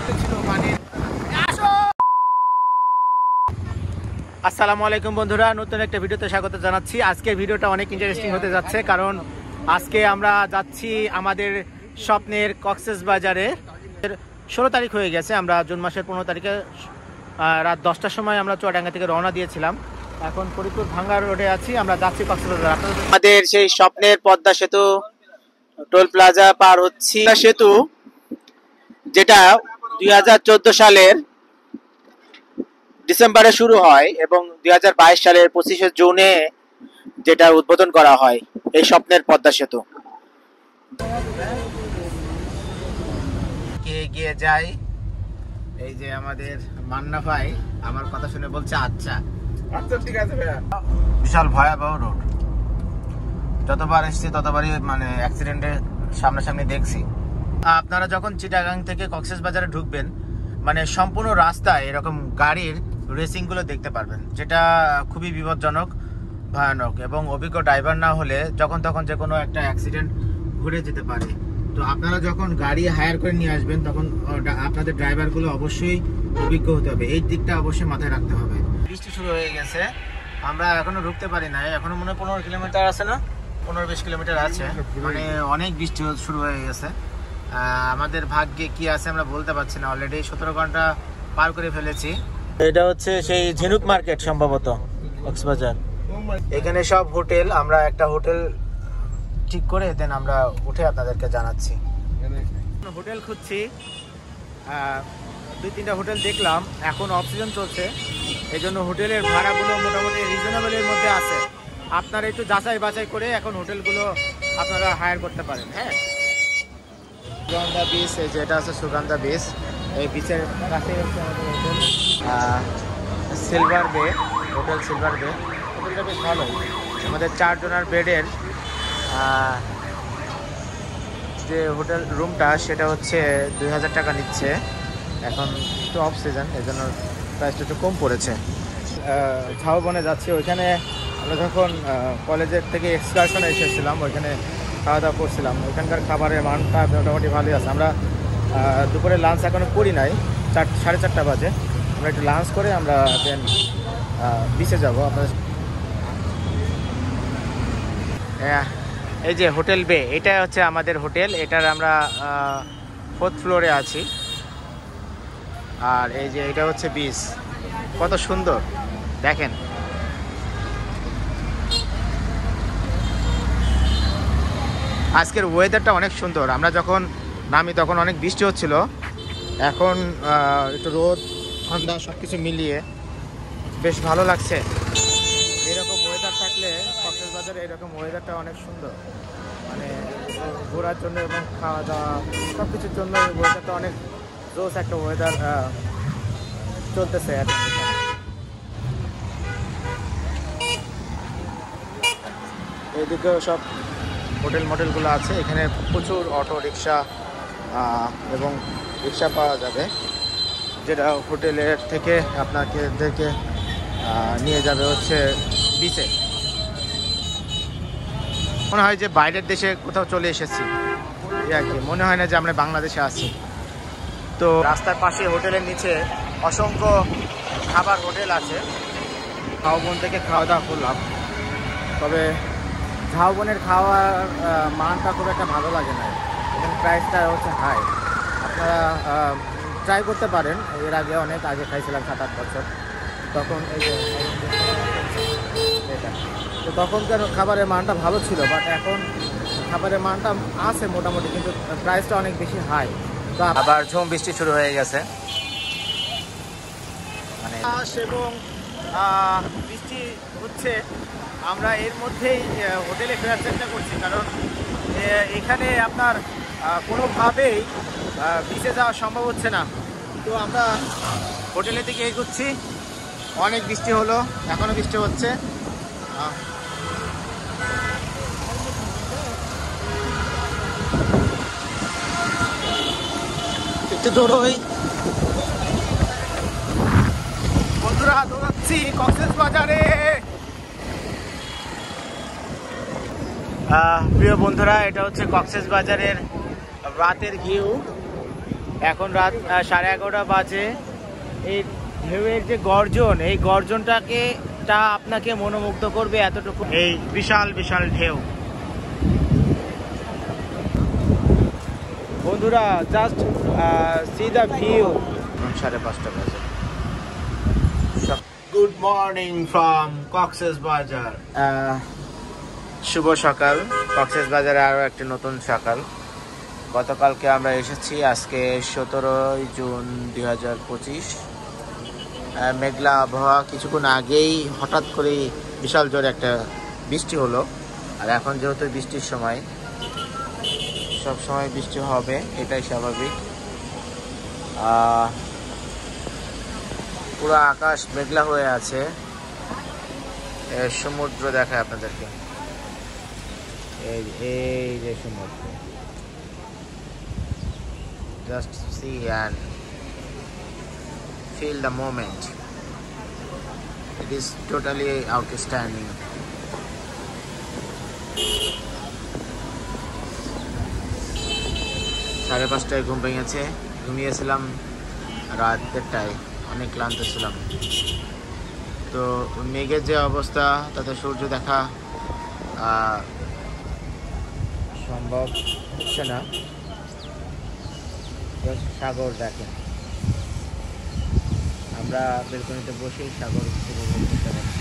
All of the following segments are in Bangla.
করতেছিল মানে। আসসালামু আলাইকুম বন্ধুরা, নতুন একটা ভিডিওতে স্বাগত জানাচ্ছি। আজকের ভিডিওটা অনেক ইন্টারেস্টিং হতে যাচ্ছে, কারণ আজকে আমরা যাচ্ছি আমাদের স্বপ্নের কক্সবাজারে। 16 তারিখ হয়ে গেছে, আমরা জুন মাসের 15 তারিখে রাত 10টার সময় আমরা চুয়াডাঙ্গা থেকে রওনা দিয়েছিলাম। এখন ফরিদপুর ভাঙ্গা রোডে আছি, আমরা যাচ্ছি কক্সবাজার। আমাদের সেই স্বপ্নের পদ্মা সেতু টোল প্লাজা পার হচ্ছি। সেতু যেটা 2014 সালের ডিসেম্বরে শুরু হয় এবং 2022 সালের 25শে জুনে যেটা উদ্বোধন করা হয়, এই স্বপ্নের পদ্মা সেতু। কে এগিয়ে যায়, এই যে আমাদের মান্না ভাই আমার কথা শুনে বলছে আচ্ছা আচ্ছা ঠিক আছে ভাইয়া। বিশাল ভয়াবহ রোড, যতবার এসেছি ততবারই মানে অ্যাক্সিডেন্টের সামনাসামনি দেখছি। আপনারা যখন চিটাগাং থেকে কক্সবাজারে ঢুকবেন, মানে সম্পূর্ণ রাস্তায় এরকম গাড়ির রেসিং গুলো দেখতে পারবেন, যেটা খুবই বিপজ্জনক, ভয়ানক, এবং অভিজ্ঞ ড্রাইভার না হলে যখন তখন যে কোনো একটা অ্যাক্সিডেন্ট ঘটে যেতে পারে। তো আপনারা যখন গাড়ি হায়ার করে নিয়ে আসবেন, তখন আপনাদের ড্রাইভার গুলো অবশ্যই অভিজ্ঞ হতে হবে, এই দিকটা অবশ্যই মাথায় রাখতে হবে। বৃষ্টি শুরু হয়ে গেছে, আমরা এখনো ঢুকতে পারি না, এখনো মনে হয় 15 কিলোমিটার আছে, না 15-20 কিলোমিটার আছে, মানে অনেক বৃষ্টি শুরু হয়ে গেছে। আমাদের ভাগ্যে কি আছে আমরা বলতে পারছি না, অলরেডি 17 ঘন্টা পার করে ফেলেছি। এটা হচ্ছে সেই ঝিনুক মার্কেট সম্ভবত কক্সবাজার। এখানে সব হোটেল, আমরা একটা হোটেল ঠিক করে দেন আমরা উঠে আপনাদেরকে জানাচ্ছি। হোটেল খুঁজছি, 2-3টা হোটেল দেখলাম, এখন অফ সিজন চলছে, এই জন্য হোটেলের ভাড়াগুলো মোটামুটি রিজনেবলের মধ্যে আছে। আপনারা একটু যাচাই বাছাই করে এখন হোটেলগুলো আপনারা হায়ার করতে পারেন। হ্যাঁ, সুগন্ধা বিচ, এই যে এটা আছে সুগন্ধা বিচ, এই বিচের কাছে হচ্ছে আমাদের হোটেল সিলভার বে, হোটেল সিলভার বে। হোটেলটা বেশ ভালো, আমাদের 4 জনের বেডের যে হোটেল রুমটা সেটা হচ্ছে 2000 টাকা নিচ্ছে। এখন একটু অফ সিজন, এই জন্য প্রাইসটা একটু কম পড়েছে। ঝাউবনে যাচ্ছি, ওইখানে আমরা যখন কলেজের থেকে এক্সকারশনে এসেছিলাম, ওইখানে খাওয়া দাওয়া করছিলাম, ওইখানকার খাবারের মানটা মোটামুটি ভালোই আছে। আমরা দুপুরে লাঞ্চ এখনও করি নাই, 4:30 বাজে, আমরা একটু লাঞ্চ করে আমরা দেন বিচে যাবো। আপনার এই যে হোটেল বে, এটা হচ্ছে আমাদের হোটেল, এটার আমরা 4th ফ্লোরে আছি। আর এই যে এটা হচ্ছে বিচ, কত সুন্দর দেখেন। আজকের ওয়েদারটা অনেক সুন্দর, আমরা যখন নামি তখন অনেক বৃষ্টি হচ্ছিল, এখন একটু রোদ ঠান্ডা সব কিছু মিলিয়ে বেশ ভালো লাগছে। এরকম ওয়েদার থাকলে কক্সবাজারে এরকম ওয়েদারটা অনেক সুন্দর, মানে ঘোরার জন্য এবং খাওয়া দাওয়া সব কিছুর জন্য ওয়েদারটা অনেক জোস একটা ওয়েদার চলতেছে। এইদিকেও সব হোটেল মোটেলগুলো আছে, এখানে প্রচুর অটো রিক্সা এবং রিক্সা পাওয়া যাবে, যেটা হোটেলের থেকে আপনাদেরকে নিয়ে যাবে হচ্ছে বিচে। মনে হয় যে বাইরের দেশে কোথাও চলে এসেছি, আর কি মনে হয় না যে আমরা বাংলাদেশে আছি। তো রাস্তার পাশে হোটেলের নিচে অসংখ্য খাবার হোটেল আছে। ঝাউবন থেকে খাওয়া দাওয়া করলাম, তবে ঝাউবনের খাওয়ার মানটা খুব একটা ভালো লাগে না, এখানে প্রাইসটা হচ্ছে হাই। আপনারা ট্রাই করতে পারেন, এর আগে অনেক আগে খাইছিলাম 7-8 বছর, তখন এই যে এটা, তো তখনকার খাবারের মানটা ভালো ছিল, বাট এখন খাবারের মানটা আছে মোটামুটি, কিন্তু প্রাইসটা অনেক বেশি হাই। তো আবার ঝুম বৃষ্টি শুরু হয়ে গেছে, মানে এবং বৃষ্টি হচ্ছে। আমরা এর মধ্যেই হোটেলে ফেরার চেষ্টা করছি, কারণ এখানে আপনার কোনোভাবেই বিচে যাওয়া সম্ভব হচ্ছে না। তো আমরা হোটেলের দিকে এগোচ্ছি, অনেক বৃষ্টি হলো, এখনও বৃষ্টি হচ্ছে। একটু দৌড়ই বন্ধুরা, দৌড়াচ্ছি কক্সবাজারে। প্রিয় বন্ধুরা, এটা হচ্ছে কক্সবাজারের রাতের ভিউ। এখন রাত 11:30 বাজে। এই ঢেউয়ের যে গর্জন, এই গর্জনটাকে আপনাকে মনোমুগ্ধ করবে এতটুকু। এই বিশাল বিশাল ঢেউ বন্ধুরা, জাস্ট সি দ্য ভিউ। 5:30 বাজে। Good morning from Cox's Bazar. শুভ সকাল। কক্সবাজারে আরও একটি নতুন সকাল। গতকালকে আমরা এসেছি, আজকে 17 জুন 2025। মেঘলা আবহাওয়া। কিছুক্ষণ আগেই হঠাৎ করেই বিশাল জোরে একটা বৃষ্টি হলো। আর এখন যেহেতু বৃষ্টির সময়, সব সময় বৃষ্টি হবে, এটাই স্বাভাবিক। পুরো আকাশ মেঘলা হয়ে আছে। সমুদ্র দেখায় আপনাদেরকে, এই যে সমুদ্র। Just see and feel the moment. It is totally outstanding. 5:30 ঘুম ভেঙেছে। ঘুমিয়েছিলাম রাত 1:30, অনেক ক্লান্ত ছিলাম। তো মেঘের যে অবস্থা, তাতে সূর্য দেখা সম্ভব হচ্ছে না। সাগর দেখেন, আমরা বেলকনিতে বসেই সাগর উপভোগ করতে পারি।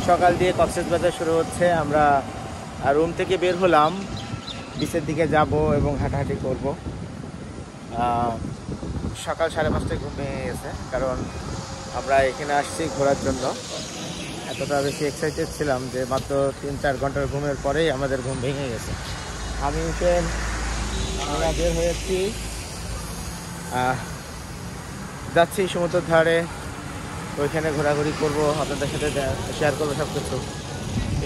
সকাল দিয়ে কক্সবাজার শুরু হচ্ছে। আমরা রুম থেকে বের হলাম, বিচের দিকে যাব এবং হাঁটাহাঁটি করব। সকাল 5:30 ঘুম ভেঙে গেছে, কারণ আমরা এখানে আসছি ঘোরার জন্য। এতটা বেশি এক্সাইটেড ছিলাম যে মাত্র 3-4 ঘন্টার ঘুমের পরেই আমাদের ঘুম ভেঙে গেছে। আমরা বের হয়েছি, যাচ্ছি সমুদ্রের ধারে, ওইখানে ঘোরাঘুরি করব, আপনাদের সাথে শেয়ার করবো সব কিছু।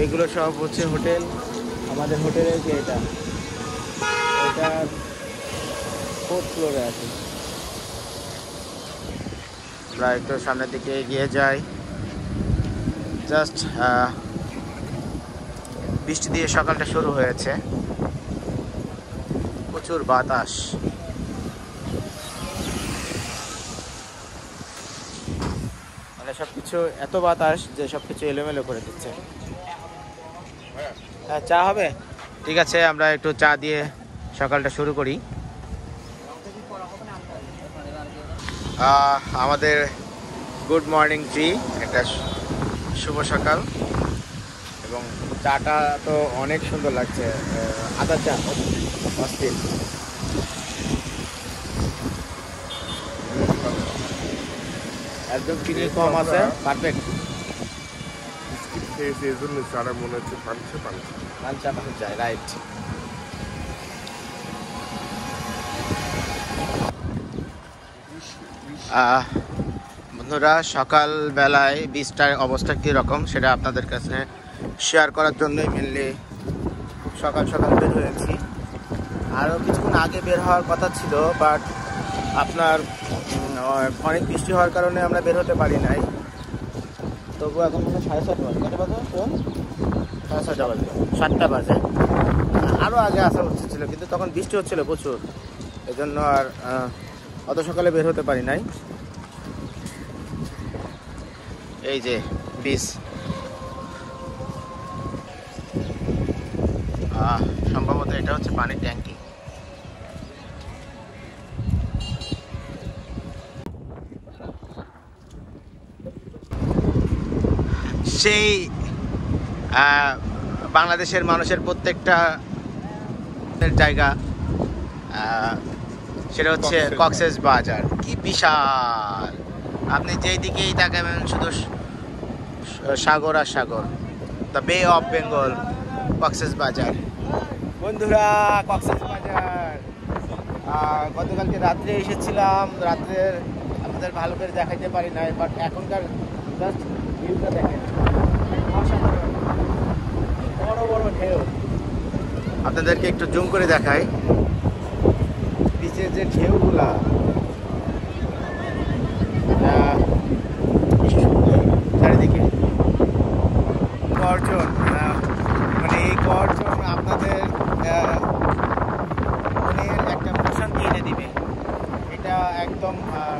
এইগুলো সব হচ্ছে হোটেল। আমাদের হোটেলের যে এটা 4th ফ্লোরে আছে। আমরা একটু সামনের দিকে এগিয়ে যাই। জাস্ট বৃষ্টি দিয়ে সকালটা শুরু হয়েছে, প্রচুর বাতাস। মানে সবকিছু এত বাতাস যে সবকিছু এলোমেলো করে দিচ্ছে। হ্যাঁ, চা হবে? ঠিক আছে, আমরা একটু চা দিয়ে সকালটা শুরু করি। আমাদের গুড মর্নিং টি, একটা শুভ সকাল। এবং চাটা তো অনেক সুন্দর লাগছে, আদা চা, অস্থির। একদম চিনি কম আছে, পারফেক্ট। মনে হচ্ছে পাঞ্চা চাই, রাইট। বন্ধুরা, সকালবেলায় বীজটার অবস্থা কীরকম সেটা আপনাদের কাছে শেয়ার করার জন্যই মেনলি খুব সকাল সকাল বের হয়েছি। আরও কিছুক্ষণ আগে বের হওয়ার কথা ছিল, বাট আপনার অনেক বৃষ্টি হওয়ার কারণে আমরা বের হতে পারি নাই। তবু এখন মনে হয় 6:30 বাজে। কটা বাজে? 6:30 বাজে, 7টা বাজে। আরও আগে আসা উচিত ছিল, কিন্তু তখন বৃষ্টি হচ্ছিল প্রচুর, এই জন্য আর অত সকালে বের হতে পারি নাই। এই যে বিচ, সম্ভবত এটা হচ্ছে পানির ট্যাঙ্কি। সেই বাংলাদেশের মানুষের প্রত্যেকটা জায়গা, সেটা হচ্ছে কক্সবাজার। কি বিশাল! আপনি যেই দিকেই তাকাবেন শুধু সাগর আর সাগর। দ্য বে অফ বেঙ্গল, কক্সবাজার। বন্ধুরা, কক্সবাজার গতকালকে রাত্রে এসেছিলাম। রাত্রের আপনাদের ভালো করে দেখাইতে পারি নাই, বাট এখনকার জাস্ট ভিউটা দেখেন, বড় বড় ঢেউ। আপনাদেরকে একটু জুম করে দেখাই বিচের যে ঢেউগুলা, চারিদিকে গর্জন। মনের একটা প্রশান্তি এনে দিবে, এটা একদম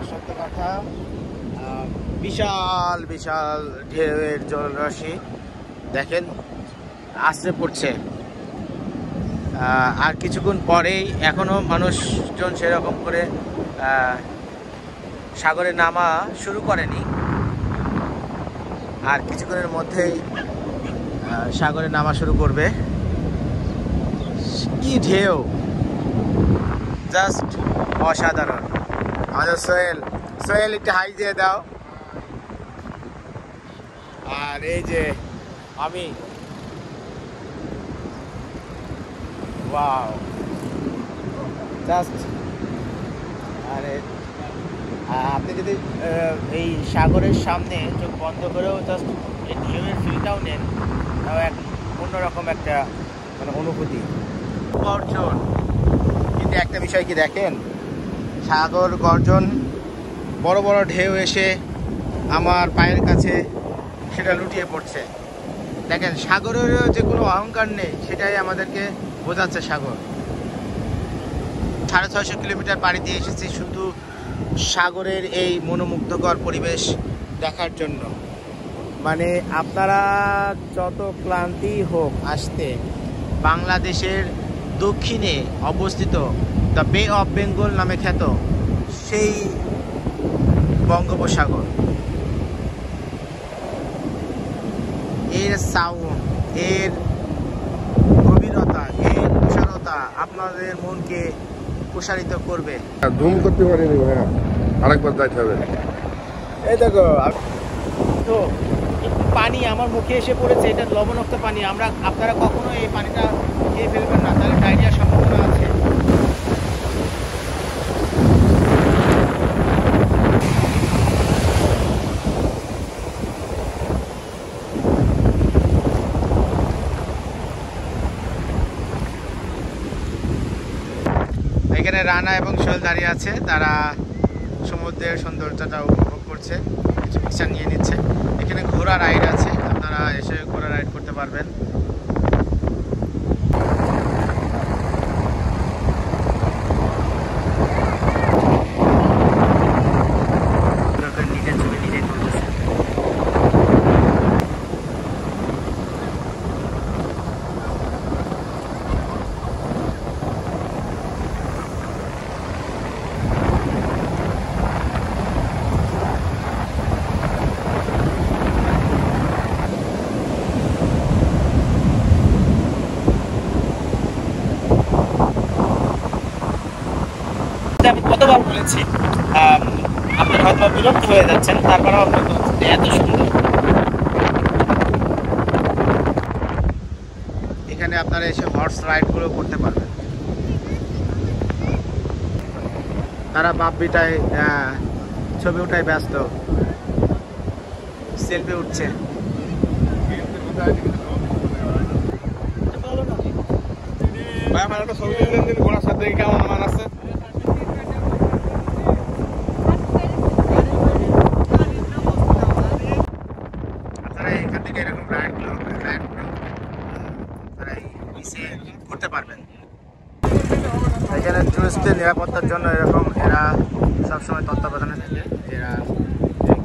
সত্য কথা। বিশাল বিশাল ঢেউয়ের জলরাশি দেখেন আছড়ে পড়ছে। আর কিছুক্ষণ পরেই, এখনো মানুষজন সেরকম করে সাগরে নামা শুরু করেনি, আর কিছুক্ষণের মধ্যেই সাগরে নামা শুরু করবে। কি ঢেউ, জাস্ট অসাধারণ। আমাদের সোহেল একটু হাই দিয়ে দাও। আর এই যে আমি, ওয়াও, জাস্ট। আরে আপনি যদি এই সাগরের সামনে চোখ বন্ধ করেও জাস্ট এই ঢেউয়ের ফিলটাও নেন, তাও এক অন্যরকম একটা মানে অনুভূতি, গর্জন। কিন্তু একটা বিষয় কি দেখেন, সাগর গর্জন, বড় বড় ঢেউ এসে আমার পায়ের কাছে সেটা লুটিয়ে পড়ছে। দেখেন সাগরেরও যে কোনো অহংকার নেই, সেটাই আমাদেরকে বোঝাচ্ছে সাগর। 650 কিলোমিটার পাড়ি দিয়ে এসেছি শুধু সাগরের এই মনোমুগ্ধকর পরিবেশ দেখার জন্য। মানে আপনারা যত ক্লান্তি হোক আসতে, বাংলাদেশের দক্ষিণে অবস্থিত দ্য বে অফ বেঙ্গল নামে খ্যাত সেই বঙ্গোপসাগর, এর সাউন্ড, এর গভীরতা, এর তুষারতা আপনাদের মনকে প্রসারিত করবে। ধুম করতে পারিনি ভাইয়া, আরেকবার যাইতে হবে। এই দেখো তো পানি আমার মুখে এসে পড়েছে, এটা লবণাক্ত পানি। আপনারা কখনো এই পানিটা খেয়ে ফেলবেন না, তাহলে ডায়রিয়ার সম্ভাবনা আছে। এখানে রানা এবং সোহেল দাঁড়িয়ে আছে, তারা সমুদ্রের সৌন্দর্যটা উপভোগ করছে, কিছু পিকচার নিয়ে নিচ্ছে। এখানে ঘোড়া রাইড আছে, আপনারা এসে ঘোড়া রাইড করতে পারবেন। নিজের ছবি নিজে তুলতেছে। আমি কতবার বলেছি, আপনি হয়তো বিরক্ত হয়ে যাচ্ছেন, তারপরেও আপনার এত সুন্দর। এখানে আপনারা এসে হর্স রাইডগুলো করতে পারবেন। তারা বাপ বিটায় ছবি উঠায় ব্যস্ত, সেলফি উঠছে। ভাই আমার একটা ছবি দিন, ঘোড়ার সাথে কেমন আমার আছে। করতে পারবেন। এখানে টুরিস্টদের নিরাপত্তার জন্য এরকম এরা সবসময় তত্ত্বাবধানে থাকে। এরা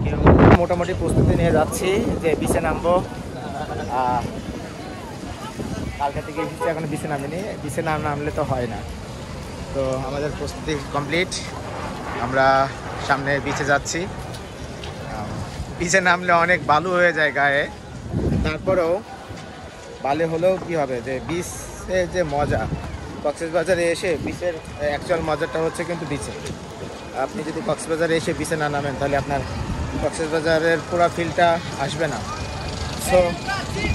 কেউ মোটামুটি প্রস্তুতি নিয়ে যাচ্ছি যে বিচে নামবো। কালকা থেকে এসেছি, এখনো বিচে নামিনি। বিচে নামলে তো হয় না, তো আমাদের প্রস্তুতি কমপ্লিট। আমরা সামনে বিচে যাচ্ছি। বিচে নামলে অনেক বালু হয়ে যায় গায়ে, তারপরেও বালে হলেও কি হবে, যে বিচের যে মজা, কক্সবাজারে এসে বিচের অ্যাকচুয়াল মজাটা হচ্ছে কিন্তু বিচে। আপনি যদি কক্সবাজারে এসে বিচে না নামেন, তাহলে আপনার কক্সবাজারের পুরো ফিলটা আসবে না। সো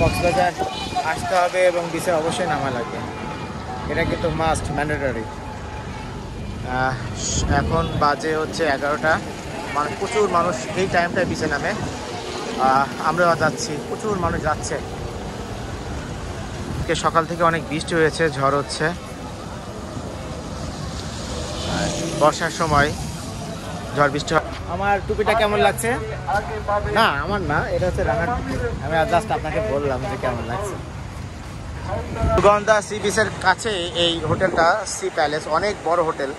কক্সবাজার আসতে হবে এবং বিচে অবশ্যই নামা লাগবে, এটা কিন্তু মাস্ট, ম্যান্ডেটরি। এখন বাজে হচ্ছে 11টা। মানে প্রচুর মানুষ এই টাইমটায় বিচে নামে। আমরাও যাচ্ছি, প্রচুর মানুষ যাচ্ছে। সকাল থেকে অনেক বৃষ্টি হয়েছে, ঝড় হচ্ছে। বর্ষার সময় ঝড় বৃষ্টি। আমার টুপিটা কেমন লাগছে? না আমার না, এটা হচ্ছে রানার টুপি। আমি জাস্ট আপনাকে বললাম যে কেমন লাগছে। সুগন্ধা সি বিচের কাছে এই হোটেলটা সি প্যালেস, অনেক বড় হোটেল।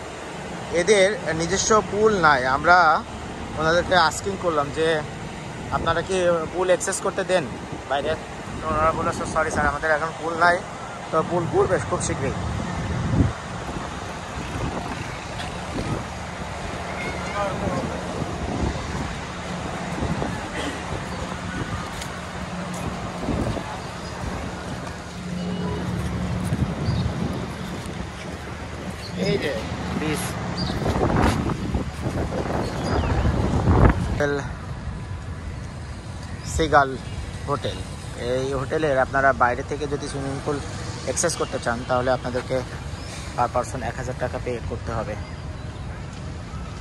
এদের নিজস্ব পুল নাই। আমরা ওনাদেরকে আস্কিং করলাম যে আপনারা কি পুল অ্যাক্সেস করতে দেন বাইরে, তো ওনারা বললো সরি স্যার, আমাদের এখন পুল নাই, তো পুল ঘুরবে খুব শীঘ্রই। এই যে বিচ হোটেল, সিগাল হোটেল। এই হোটেলের আপনারা বাইরে থেকে যদি সুইমিং পুল অ্যাক্সেস করতে চান তাহলে আপনাদেরকে পার পারসন 1000 টাকা পে করতে হবে।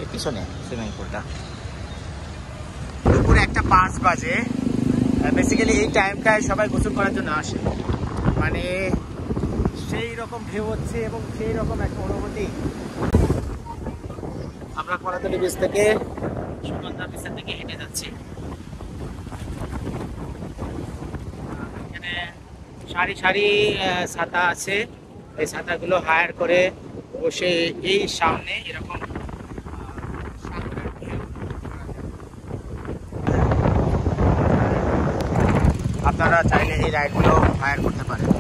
এর পিছনে সুইমিং পুলটা। দুপুরে 1:05 বাজে। বেসিক্যালি এই টাইমটায় সবাই গোসল করার জন্য আসে, মানে সেই রকম ঢেউ হচ্ছে এবং সেই রকম একটা অনুভূতি। আমরা কলাতলি বিচ থেকে সুগন্ধা বিচের দিকে হেঁটে যাচ্ছি। এখানে সারি সারি ছাতা আছে, এই ছাতাগুলো হায়ার করে বসে এই সামনে এরকম আপনারা চাইলে এই রাইডগুলো হায়ার করতে পারেন।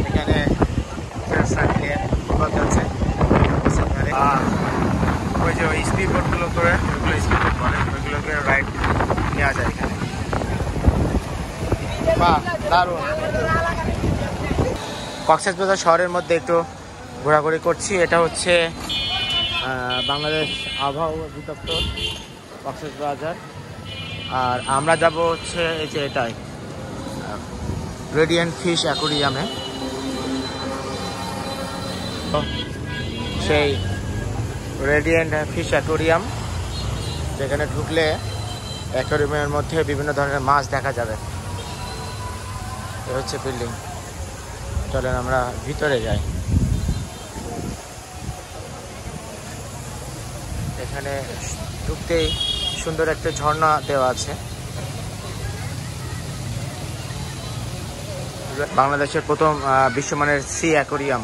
এখানে ওই যে ওই স্পিড বোটগুলো করে, ওইগুলো স্পিড বোট বলে, ওইগুলোকে রাইড নেওয়া যায় এখানে। বাহ, দারুণ। কক্সবাজার শহরের মধ্যে একটু ঘোরাঘুরি করছি। এটা হচ্ছে বাংলাদেশ আবহাওয়া অধিদপ্তর কক্সবাজার। আর আমরা যাব হচ্ছে এই যে এটাই রেডিয়েন্ট ফিশ অ্যাকোরিয়ামে। সেই রেডিয়েন্ট ফিশ অ্যাকোরিয়াম, যেখানে ঢুকলে অ্যাকোরিয়ামের মধ্যে বিভিন্ন ধরনের মাছ দেখা যাবে। এ হচ্ছে বিল্ডিং। চলেন আমরা ভিতরে যাই। এখানে ঢুকতেই সুন্দর একটা ঝর্ণা দেওয়া আছে। বাংলাদেশের প্রথম বিশ্বমানের সি অ্যাকোরিয়াম।